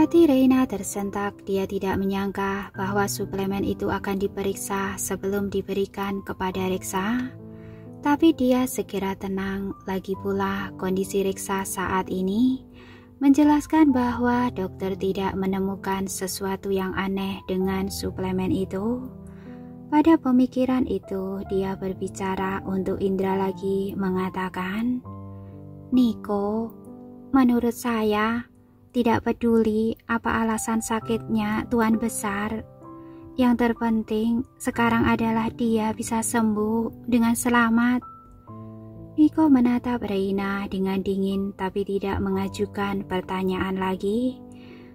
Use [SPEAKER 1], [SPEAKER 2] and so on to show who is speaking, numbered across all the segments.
[SPEAKER 1] Hati Reina tersentak. Dia tidak menyangka bahwa suplemen itu akan diperiksa sebelum diberikan kepada Reksa. Tapi dia segera tenang. Lagi pula kondisi Reksa saat ini menjelaskan bahwa dokter tidak menemukan sesuatu yang aneh dengan suplemen itu. Pada pemikiran itu, dia berbicara untuk Indra lagi mengatakan, "Niko, menurut saya tidak peduli apa alasan sakitnya Tuan Besar. Yang terpenting sekarang adalah dia bisa sembuh dengan selamat." Niko menatap Reina dengan dingin tapi tidak mengajukan pertanyaan lagi.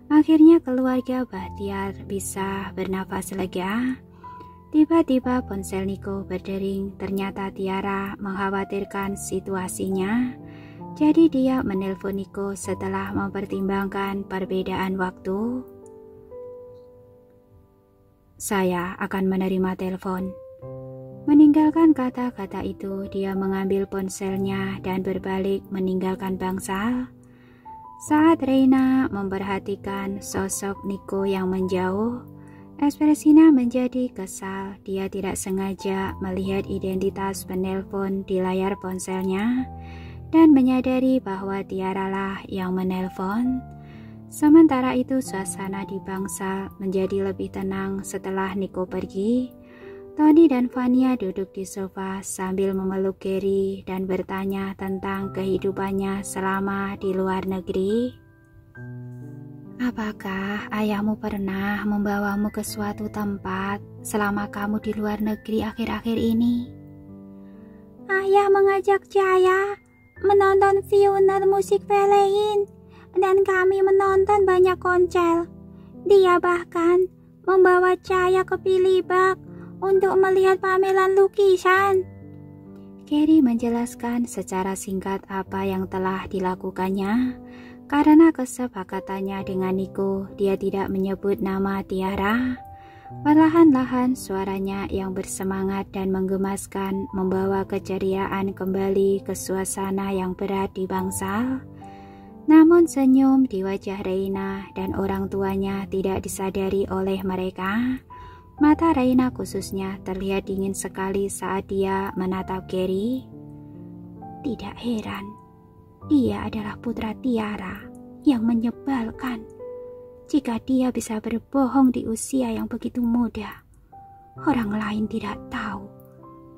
[SPEAKER 1] Akhirnya keluarga Bahtiar bisa bernafas lega. Tiba-tiba ponsel Niko berdering. Ternyata Tiara mengkhawatirkan situasinya. Jadi dia menelpon Niko setelah mempertimbangkan perbedaan waktu. "Saya akan menerima telepon." Meninggalkan kata-kata itu, dia mengambil ponselnya dan berbalik meninggalkan bangsal. Saat Reina memperhatikan sosok Niko yang menjauh, ekspresinya menjadi kesal. Dia tidak sengaja melihat identitas penelpon di layar ponselnya dan menyadari bahwa Tiaralah yang menelpon. Sementara itu suasana di bangsal menjadi lebih tenang setelah Niko pergi. Tony dan Vania duduk di sofa sambil memeluk Gary dan bertanya tentang kehidupannya selama di luar negeri. "Apakah ayahmu pernah membawamu ke suatu tempat selama kamu di luar negeri akhir-akhir ini?"
[SPEAKER 2] "Ayah mengajak saya menonton Fioner musik Velein dan kami menonton banyak konser. Dia bahkan membawa saya ke Pilibak untuk melihat pameran lukisan."
[SPEAKER 1] Gary menjelaskan secara singkat apa yang telah dilakukannya. Karena kesepakatannya dengan Niko, dia tidak menyebut nama Tiara. Perlahan-lahan suaranya yang bersemangat dan menggemaskan membawa keceriaan kembali ke suasana yang berat di bangsal. Namun senyum di wajah Reina dan orang tuanya tidak disadari oleh mereka. Mata Reina khususnya terlihat dingin sekali saat dia menatap Gary. Tidak heran, dia adalah putra Tiara yang menyebalkan. Jika dia bisa berbohong di usia yang begitu muda, orang lain tidak tahu.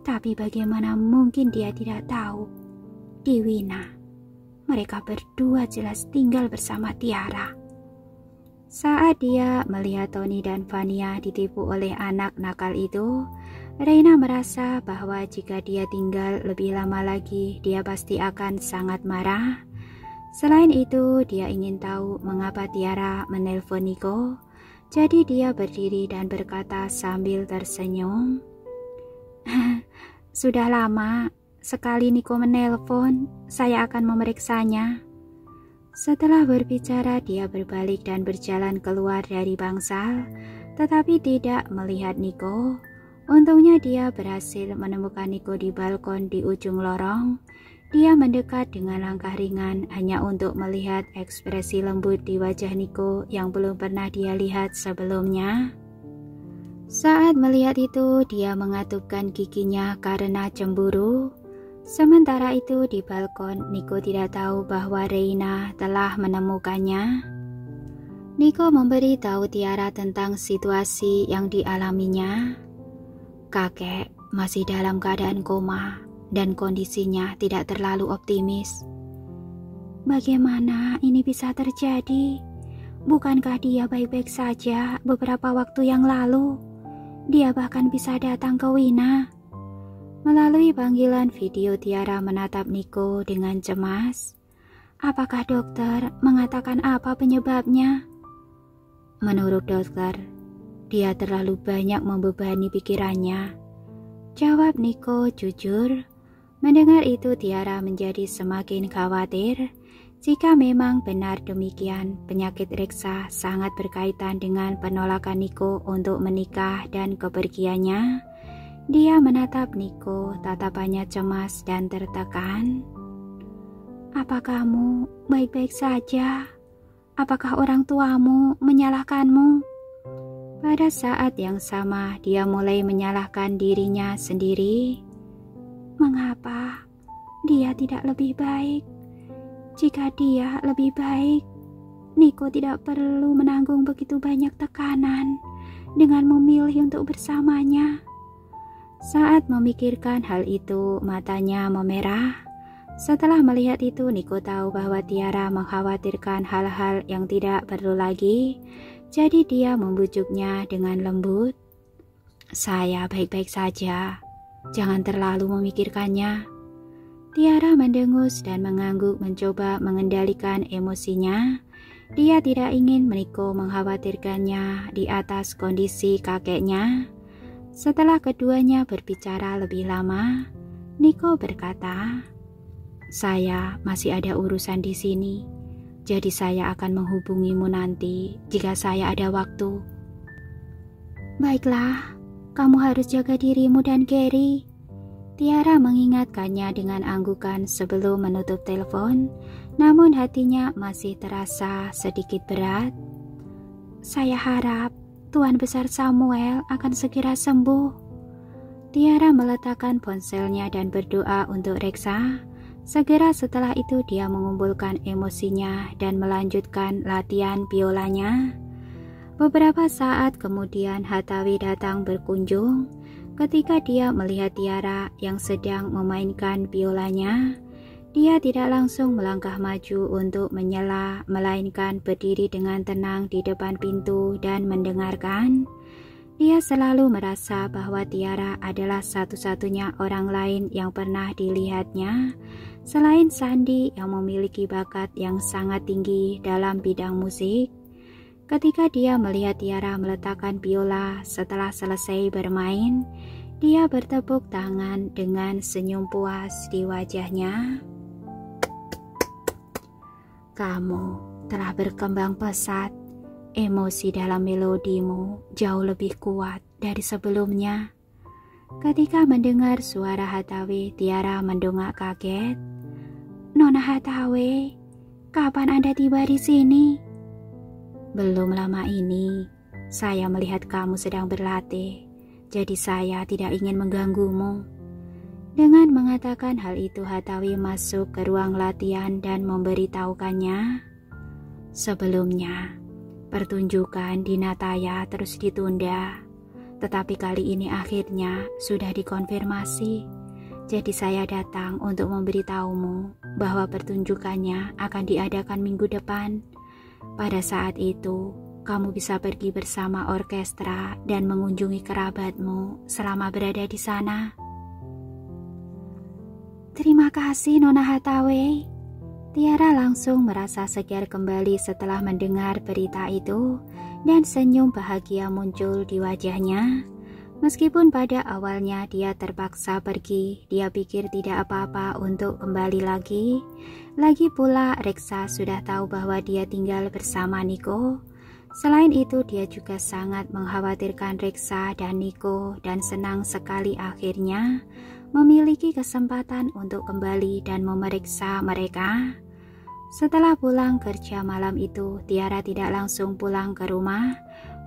[SPEAKER 1] Tapi bagaimana mungkin dia tidak tahu? Di Wina, mereka berdua jelas tinggal bersama Tiara. Saat dia melihat Tony dan Vania ditipu oleh anak nakal itu, Reina merasa bahwa jika dia tinggal lebih lama lagi, dia pasti akan sangat marah. Selain itu, dia ingin tahu mengapa Tiara menelpon Niko. Jadi dia berdiri dan berkata sambil tersenyum, "Sudah lama sekali Niko menelpon, saya akan memeriksanya." Setelah berbicara, dia berbalik dan berjalan keluar dari bangsal, tetapi tidak melihat Niko. Untungnya dia berhasil menemukan Niko di balkon di ujung lorong. Dia mendekat dengan langkah ringan hanya untuk melihat ekspresi lembut di wajah Niko yang belum pernah dia lihat sebelumnya. Saat melihat itu, dia mengatupkan giginya karena cemburu. Sementara itu di balkon, Niko tidak tahu bahwa Reina telah menemukannya. Niko memberitahu Tiara tentang situasi yang dialaminya. "Kakek masih dalam keadaan koma dan kondisinya tidak terlalu optimis."
[SPEAKER 2] "Bagaimana ini bisa terjadi? Bukankah dia baik-baik saja beberapa waktu yang lalu? Dia bahkan bisa datang ke Wina."
[SPEAKER 1] Melalui panggilan video, Tiara menatap Niko dengan cemas.
[SPEAKER 2] "Apakah dokter mengatakan apa penyebabnya?"
[SPEAKER 1] "Menurut dokter, dia terlalu banyak membebani pikirannya," jawab Niko jujur. Mendengar itu, Tiara menjadi semakin khawatir. Jika memang benar demikian, penyakit Reksa sangat berkaitan dengan penolakan Niko untuk menikah dan kepergiannya. Dia menatap Niko, tatapannya cemas dan tertekan.
[SPEAKER 2] "Apa kamu baik-baik saja? Apakah orang tuamu menyalahkanmu?
[SPEAKER 1] Pada saat yang sama, dia mulai menyalahkan dirinya sendiri.
[SPEAKER 2] Mengapa dia tidak lebih baik? Jika dia lebih baik, Niko tidak perlu menanggung begitu banyak tekanan dengan memilih untuk bersamanya.
[SPEAKER 1] Saat memikirkan hal itu, matanya memerah. Setelah melihat itu, Niko tahu bahwa Tiara mengkhawatirkan hal-hal yang tidak perlu lagi. Jadi dia membujuknya dengan lembut. Saya baik-baik saja, jangan terlalu memikirkannya. Tiara mendengus dan mengangguk mencoba mengendalikan emosinya. Dia tidak ingin Niko mengkhawatirkannya di atas kondisi kakeknya. Setelah keduanya berbicara lebih lama, Niko berkata, saya masih ada urusan di sini. Jadi saya akan menghubungimu nanti jika saya ada waktu.
[SPEAKER 2] Baiklah, kamu harus jaga dirimu dan Gary.
[SPEAKER 1] Tiara mengingatkannya dengan anggukan sebelum menutup telepon, namun hatinya masih terasa sedikit berat.
[SPEAKER 2] Saya harap Tuan Besar Samuel akan segera sembuh.
[SPEAKER 1] Tiara meletakkan ponselnya dan berdoa untuk Reksa. Segera setelah itu dia mengumpulkan emosinya dan melanjutkan latihan biolanya. Beberapa saat kemudian Hatawi datang berkunjung. Ketika dia melihat Tiara yang sedang memainkan biolanya, dia tidak langsung melangkah maju untuk menyela, melainkan berdiri dengan tenang di depan pintu dan mendengarkan. Dia selalu merasa bahwa Tiara adalah satu-satunya orang lain yang pernah dilihatnya, selain Sandi yang memiliki bakat yang sangat tinggi dalam bidang musik. Ketika dia melihat Tiara meletakkan biola setelah selesai bermain, dia bertepuk tangan dengan senyum puas di wajahnya. Kamu telah berkembang pesat. Emosi dalam melodimu jauh lebih kuat dari sebelumnya. Ketika mendengar suara Hatawi, Tiara mendongak kaget.
[SPEAKER 2] Nona Hatawi, kapan Anda tiba di sini?
[SPEAKER 1] Belum lama ini, saya melihat kamu sedang berlatih, jadi saya tidak ingin mengganggumu. Dengan mengatakan hal itu, Hatawi masuk ke ruang latihan dan memberitahukannya. Sebelumnya, pertunjukan di Nataya terus ditunda, tetapi kali ini akhirnya sudah dikonfirmasi. Jadi saya datang untuk memberitahumu bahwa pertunjukannya akan diadakan minggu depan. Pada saat itu, kamu bisa pergi bersama orkestra dan mengunjungi kerabatmu selama berada di sana.
[SPEAKER 2] Terima kasih Nona Hatawi.
[SPEAKER 1] Tiara langsung merasa segar kembali setelah mendengar berita itu, dan senyum bahagia muncul di wajahnya. Meskipun pada awalnya dia terpaksa pergi, dia pikir tidak apa-apa untuk kembali lagi. Lagi pula Reksa sudah tahu bahwa dia tinggal bersama Niko. Selain itu dia juga sangat mengkhawatirkan Reksa dan Niko dan senang sekali akhirnya memiliki kesempatan untuk kembali dan memeriksa mereka. Setelah pulang kerja malam itu, Tiara tidak langsung pulang ke rumah,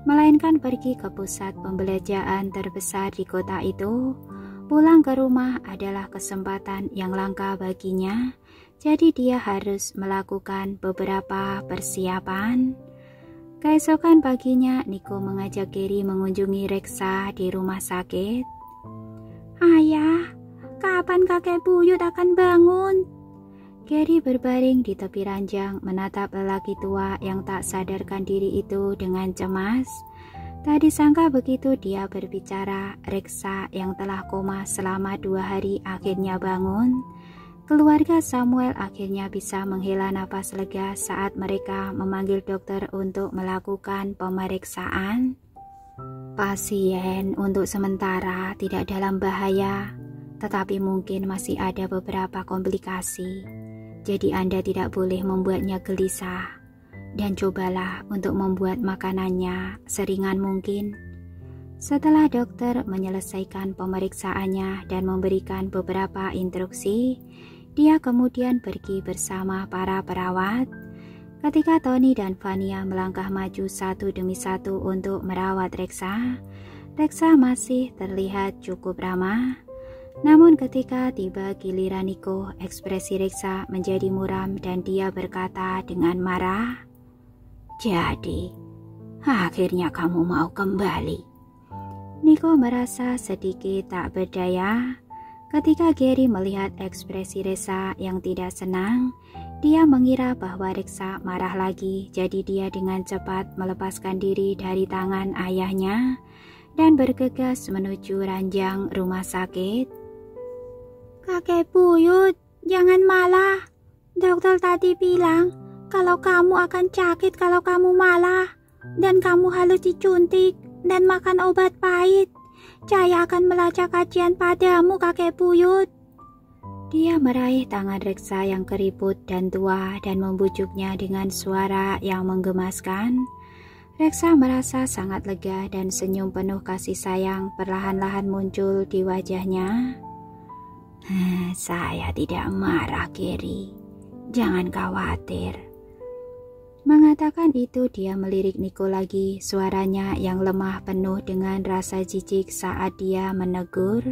[SPEAKER 1] melainkan pergi ke pusat pembelajaran terbesar di kota itu. Pulang ke rumah adalah kesempatan yang langka baginya, jadi dia harus melakukan beberapa persiapan. Keesokan paginya, Niko mengajak Gary mengunjungi Reksa di rumah sakit.
[SPEAKER 2] Ayah, kapan kakek buyut akan bangun?
[SPEAKER 1] Gary berbaring di tepi ranjang menatap lelaki tua yang tak sadarkan diri itu dengan cemas. Tak disangka begitu dia berbicara, Reksa yang telah koma selama 2 hari akhirnya bangun. Keluarga Samuel akhirnya bisa menghela napas lega saat mereka memanggil dokter untuk melakukan pemeriksaan. Pasien untuk sementara tidak dalam bahaya, tetapi mungkin masih ada beberapa komplikasi. Jadi Anda tidak boleh membuatnya gelisah, dan cobalah untuk membuat makanannya seringan mungkin. Setelah dokter menyelesaikan pemeriksaannya dan memberikan beberapa instruksi, dia kemudian pergi bersama para perawat. Ketika Tony dan Vania melangkah maju satu demi satu untuk merawat Reksa, Reksa masih terlihat cukup ramah. Namun ketika tiba giliran Nico, ekspresi Reksa menjadi muram dan dia berkata dengan marah, "Jadi, akhirnya kamu mau kembali." Nico merasa sedikit tak berdaya. Ketika Gary melihat ekspresi Reksa yang tidak senang, dia mengira bahwa Reksa marah lagi, jadi dia dengan cepat melepaskan diri dari tangan ayahnya dan bergegas menuju ranjang rumah sakit.
[SPEAKER 2] "Kakek buyut, jangan malah. Dokter tadi bilang kalau kamu akan sakit kalau kamu malah, dan kamu harus dicuntik dan makan obat pahit. Saya akan melacak kajian padamu, kakek buyut."
[SPEAKER 1] Dia meraih tangan Reksa yang keriput dan tua dan membujuknya dengan suara yang menggemaskan. Reksa merasa sangat lega dan senyum penuh kasih sayang perlahan-lahan muncul di wajahnya. "Saya tidak marah, Gary. Jangan khawatir." Mengatakan itu, dia melirik Nico lagi, suaranya yang lemah penuh dengan rasa jijik saat dia menegur,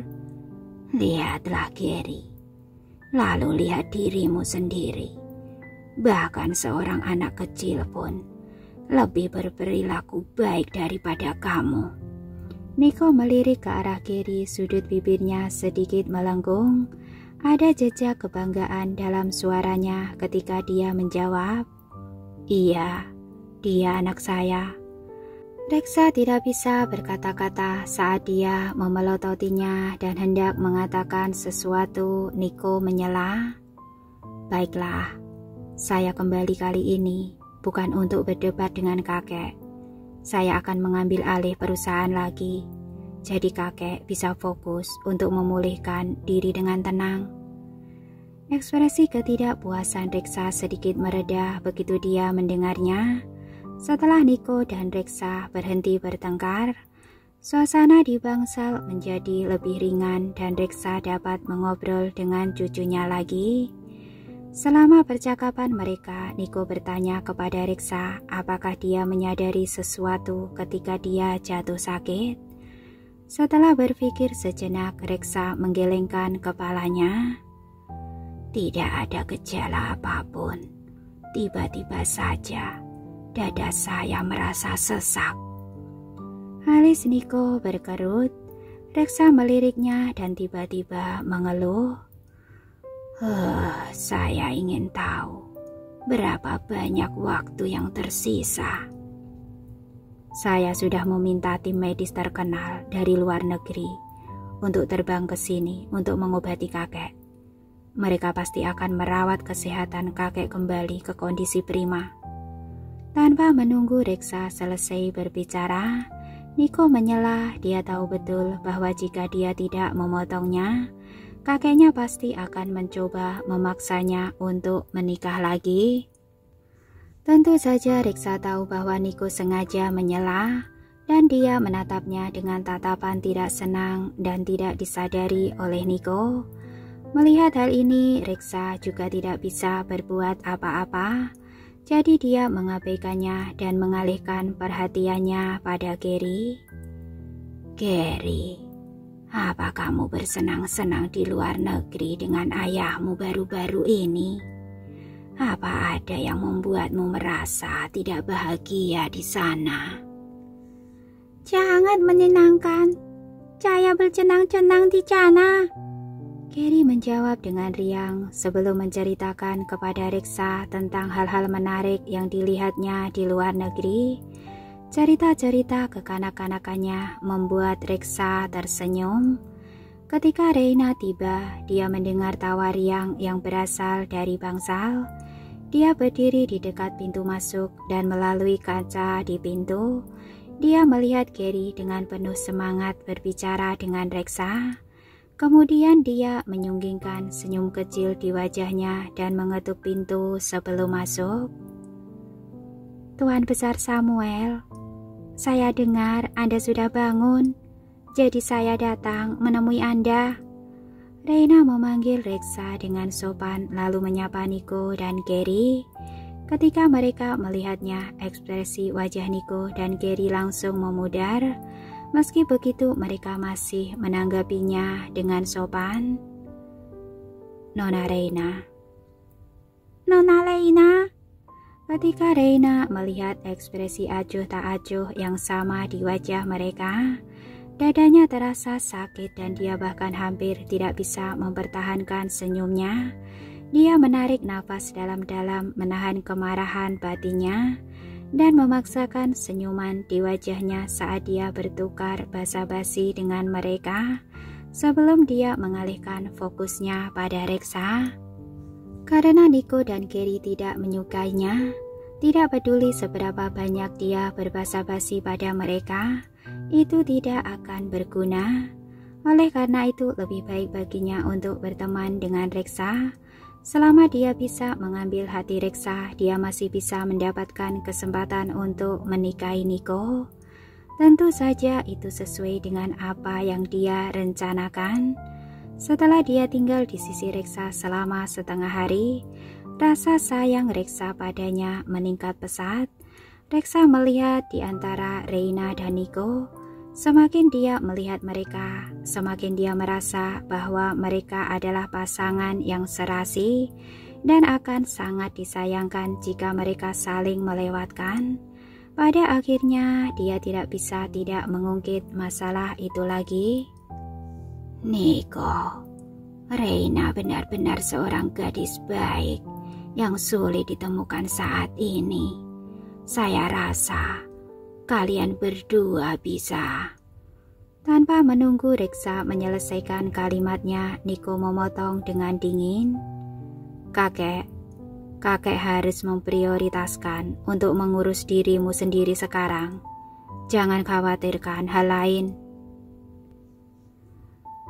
[SPEAKER 1] "Lihatlah, Gary. Lalu lihat dirimu sendiri. Bahkan seorang anak kecil pun lebih berperilaku baik daripada kamu." Nico melirik ke arah Gary, sudut bibirnya sedikit melengkung. Ada jejak kebanggaan dalam suaranya ketika dia menjawab, "Iya, dia anak saya." Reksa tidak bisa berkata-kata saat dia memelototinya dan hendak mengatakan sesuatu. Nico menyela, "Baiklah, saya kembali kali ini bukan untuk berdebat dengan kakek. Saya akan mengambil alih perusahaan lagi, jadi kakek bisa fokus untuk memulihkan diri dengan tenang." Ekspresi ketidakpuasan Reksa sedikit mereda begitu dia mendengarnya. Setelah Nico dan Reksa berhenti bertengkar, suasana di bangsal menjadi lebih ringan dan Reksa dapat mengobrol dengan cucunya lagi. Selama percakapan mereka, Nico bertanya kepada Reksa apakah dia menyadari sesuatu ketika dia jatuh sakit. Setelah berpikir sejenak, Reksa menggelengkan kepalanya. "Tidak ada gejala apapun. Tiba-tiba saja dada saya merasa sesak." Alis Nico berkerut. Reksa meliriknya dan tiba-tiba mengeluh, "Saya ingin tahu berapa banyak waktu yang tersisa." "Saya sudah meminta tim medis terkenal dari luar negeri untuk terbang ke sini untuk mengobati kakek. Mereka pasti akan merawat kesehatan kakek kembali ke kondisi prima." Tanpa menunggu Reksa selesai berbicara, Nico menyela. Dia tahu betul bahwa jika dia tidak memotongnya, kakeknya pasti akan mencoba memaksanya untuk menikah lagi. Tentu saja Reksa tahu bahwa Nico sengaja menyela, dan dia menatapnya dengan tatapan tidak senang dan tidak disadari oleh Nico. Melihat hal ini, Reksa juga tidak bisa berbuat apa-apa. Jadi dia mengabaikannya dan mengalihkan perhatiannya pada Gary. "Gary, apa kamu bersenang-senang di luar negeri dengan ayahmu baru-baru ini? Apa ada yang membuatmu merasa tidak bahagia di sana?"
[SPEAKER 2] "Sangat menyenangkan. Saya bersenang-senang di sana."
[SPEAKER 1] Gary menjawab dengan riang sebelum menceritakan kepada Reksa tentang hal-hal menarik yang dilihatnya di luar negeri. Cerita-cerita kekanak-kanakannya membuat Reksa tersenyum. Ketika Reina tiba, dia mendengar tawa riang yang berasal dari bangsal. Dia berdiri di dekat pintu masuk dan melalui kaca di pintu, dia melihat Gary dengan penuh semangat berbicara dengan Reksa. Kemudian dia menyunggingkan senyum kecil di wajahnya dan mengetuk pintu sebelum masuk. "Tuan Besar Samuel, saya dengar Anda sudah bangun, jadi saya datang menemui Anda." Reina memanggil Reksa dengan sopan lalu menyapa Nico dan Gary. Ketika mereka melihatnya, ekspresi wajah Nico dan Gary langsung memudar. Meski begitu, mereka masih menanggapinya dengan sopan. Nona Reina.
[SPEAKER 2] Nona Reina.
[SPEAKER 1] Ketika Reina melihat ekspresi acuh tak acuh yang sama di wajah mereka, dadanya terasa sakit dan dia bahkan hampir tidak bisa mempertahankan senyumnya. Dia menarik nafas dalam-dalam, menahan kemarahan batinnya, dan memaksakan senyuman di wajahnya saat dia bertukar basa-basi dengan mereka sebelum dia mengalihkan fokusnya pada Reksa. Karena Nico dan Gary tidak menyukainya, tidak peduli seberapa banyak dia berbasa-basi pada mereka, itu tidak akan berguna. Oleh karena itu lebih baik baginya untuk berteman dengan Reksa. Selama dia bisa mengambil hati Reksa, dia masih bisa mendapatkan kesempatan untuk menikahi Nico. Tentu saja itu sesuai dengan apa yang dia rencanakan. Setelah dia tinggal di sisi Reksa selama setengah hari, rasa sayang Reksa padanya meningkat pesat. Reksa melihat di antara Reina dan Nico. Semakin dia melihat mereka, semakin dia merasa bahwa mereka adalah pasangan yang serasi dan akan sangat disayangkan jika mereka saling melewatkan. Pada akhirnya, dia tidak bisa tidak mengungkit masalah itu lagi.
[SPEAKER 2] Nico, Reina benar-benar seorang gadis baik yang sulit ditemukan saat ini. Saya rasa kalian berdua bisa.
[SPEAKER 1] Tanpa menunggu Reksa menyelesaikan kalimatnya, Nico memotong dengan dingin. Kakek harus memprioritaskan untuk mengurus dirimu sendiri sekarang. Jangan khawatirkan hal lain.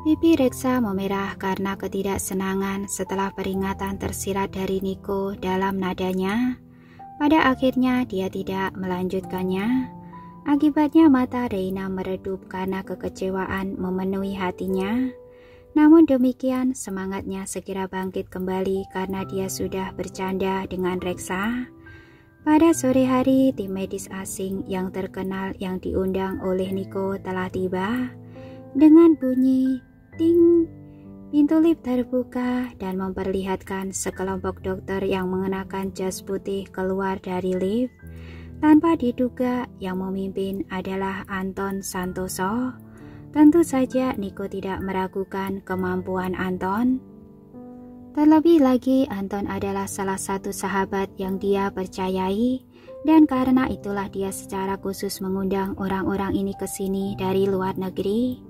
[SPEAKER 1] Pipi Reksa memerah karena ketidaksenangan setelah peringatan tersirat dari Nico dalam nadanya. Pada akhirnya dia tidak melanjutkannya. Akibatnya mata Reina meredup karena kekecewaan memenuhi hatinya. Namun demikian semangatnya segera bangkit kembali karena dia sudah bercanda dengan Reksa. Pada sore hari, tim medis asing yang terkenal yang diundang oleh Nico telah tiba. Dengan bunyi ting, pintu lift terbuka dan memperlihatkan sekelompok dokter yang mengenakan jas putih keluar dari lift. Tanpa diduga, yang memimpin adalah Anton Santoso. Tentu saja Nico tidak meragukan kemampuan Anton. Terlebih lagi, Anton adalah salah satu sahabat yang dia percayai, dan karena itulah dia secara khusus mengundang orang-orang ini ke sini dari luar negeri.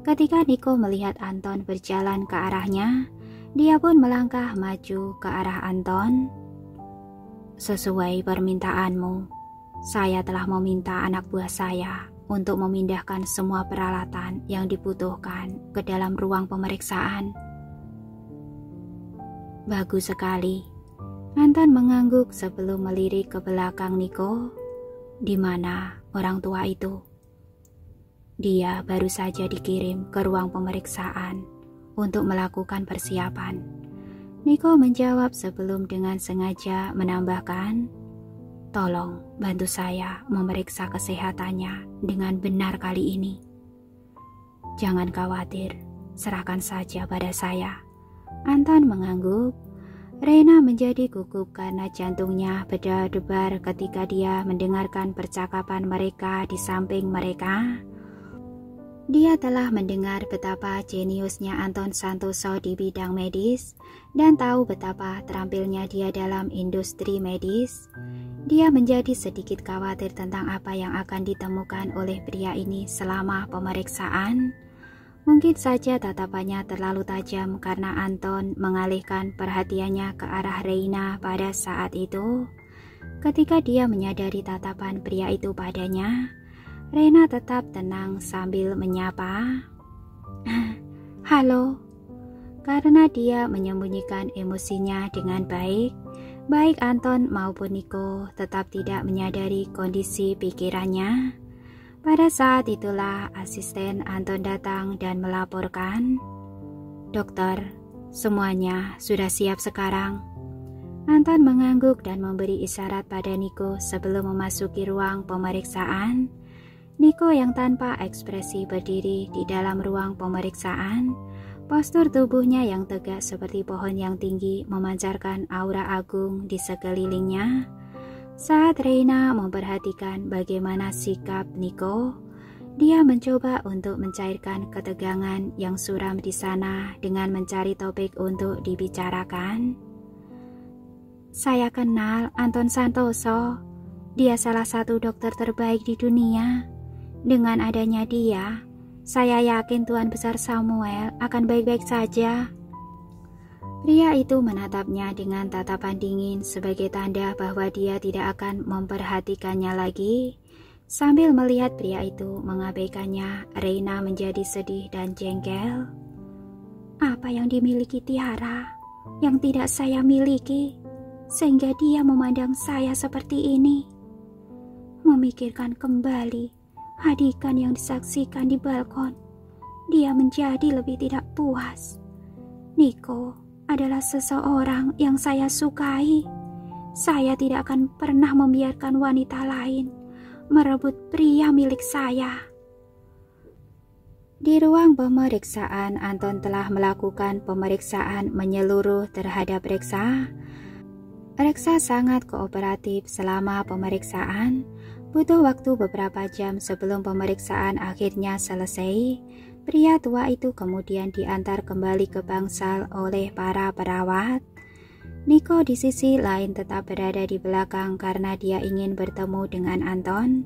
[SPEAKER 1] Ketika Nico melihat Anton berjalan ke arahnya, dia pun melangkah maju ke arah Anton. Sesuai permintaanmu, saya telah meminta anak buah saya untuk memindahkan semua peralatan yang dibutuhkan ke dalam ruang pemeriksaan. Bagus sekali. Anton mengangguk sebelum melirik ke belakang Nico. Di mana orang tua itu? Dia baru saja dikirim ke ruang pemeriksaan untuk melakukan persiapan. Nico menjawab sebelum dengan sengaja menambahkan, tolong bantu saya memeriksa kesehatannya dengan benar kali ini. Jangan khawatir, serahkan saja pada saya. Anton mengangguk. Reina menjadi gugup karena jantungnya berdebar ketika dia mendengarkan percakapan mereka di samping mereka. Dia telah mendengar betapa jeniusnya Anton Santoso di bidang medis dan tahu betapa terampilnya dia dalam industri medis. Dia menjadi sedikit khawatir tentang apa yang akan ditemukan oleh pria ini selama pemeriksaan. Mungkin saja tatapannya terlalu tajam karena Anton mengalihkan perhatiannya ke arah Reina pada saat itu. Ketika dia menyadari tatapan pria itu padanya, Reina tetap tenang sambil menyapa. Halo. Karena dia menyembunyikan emosinya dengan baik, baik Anton maupun Nico tetap tidak menyadari kondisi pikirannya. Pada saat itulah asisten Anton datang dan melaporkan, Dokter, semuanya sudah siap sekarang. Anton mengangguk dan memberi isyarat pada Niko sebelum memasuki ruang pemeriksaan. Niko yang tanpa ekspresi berdiri di dalam ruang pemeriksaan. Postur tubuhnya yang tegak seperti pohon yang tinggi memancarkan aura agung di sekelilingnya. Saat Reina memperhatikan bagaimana sikap Niko, dia mencoba untuk mencairkan ketegangan yang suram di sana dengan mencari topik untuk dibicarakan. Saya kenal Anton Santoso. Dia salah satu dokter terbaik di dunia. Dengan adanya dia, saya yakin Tuan Besar Samuel akan baik-baik saja. Pria itu menatapnya dengan tatapan dingin sebagai tanda bahwa dia tidak akan memperhatikannya lagi. Sambil melihat pria itu mengabaikannya, Reina menjadi sedih dan jengkel. Apa yang dimiliki Tiara yang tidak saya miliki, sehingga dia memandang saya seperti ini? Memikirkan kembali hadikan yang disaksikan di balkon, dia menjadi lebih tidak puas. Niko adalah seseorang yang saya sukai. Saya tidak akan pernah membiarkan wanita lain merebut pria milik saya. Di ruang pemeriksaan, Anton telah melakukan pemeriksaan menyeluruh terhadap Reksa. Reksa sangat kooperatif selama pemeriksaan. Butuh waktu beberapa jam sebelum pemeriksaan akhirnya selesai. Pria tua itu kemudian diantar kembali ke bangsal oleh para perawat. Niko di sisi lain tetap berada di belakang karena dia ingin bertemu dengan Anton.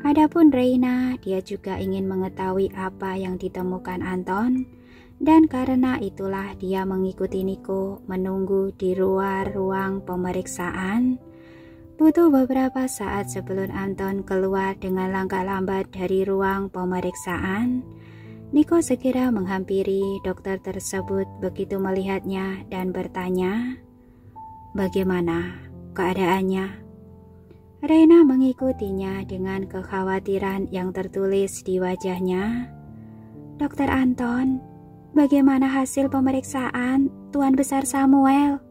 [SPEAKER 1] Adapun Reina, dia juga ingin mengetahui apa yang ditemukan Anton. Dan karena itulah dia mengikuti Niko menunggu di luar ruang pemeriksaan. Butuh beberapa saat sebelum Anton keluar dengan langkah lambat dari ruang pemeriksaan. Niko segera menghampiri dokter tersebut begitu melihatnya dan bertanya, "Bagaimana keadaannya?" Reina mengikutinya dengan kekhawatiran yang tertulis di wajahnya. "Dokter Anton, bagaimana hasil pemeriksaan Tuan Besar Samuel?"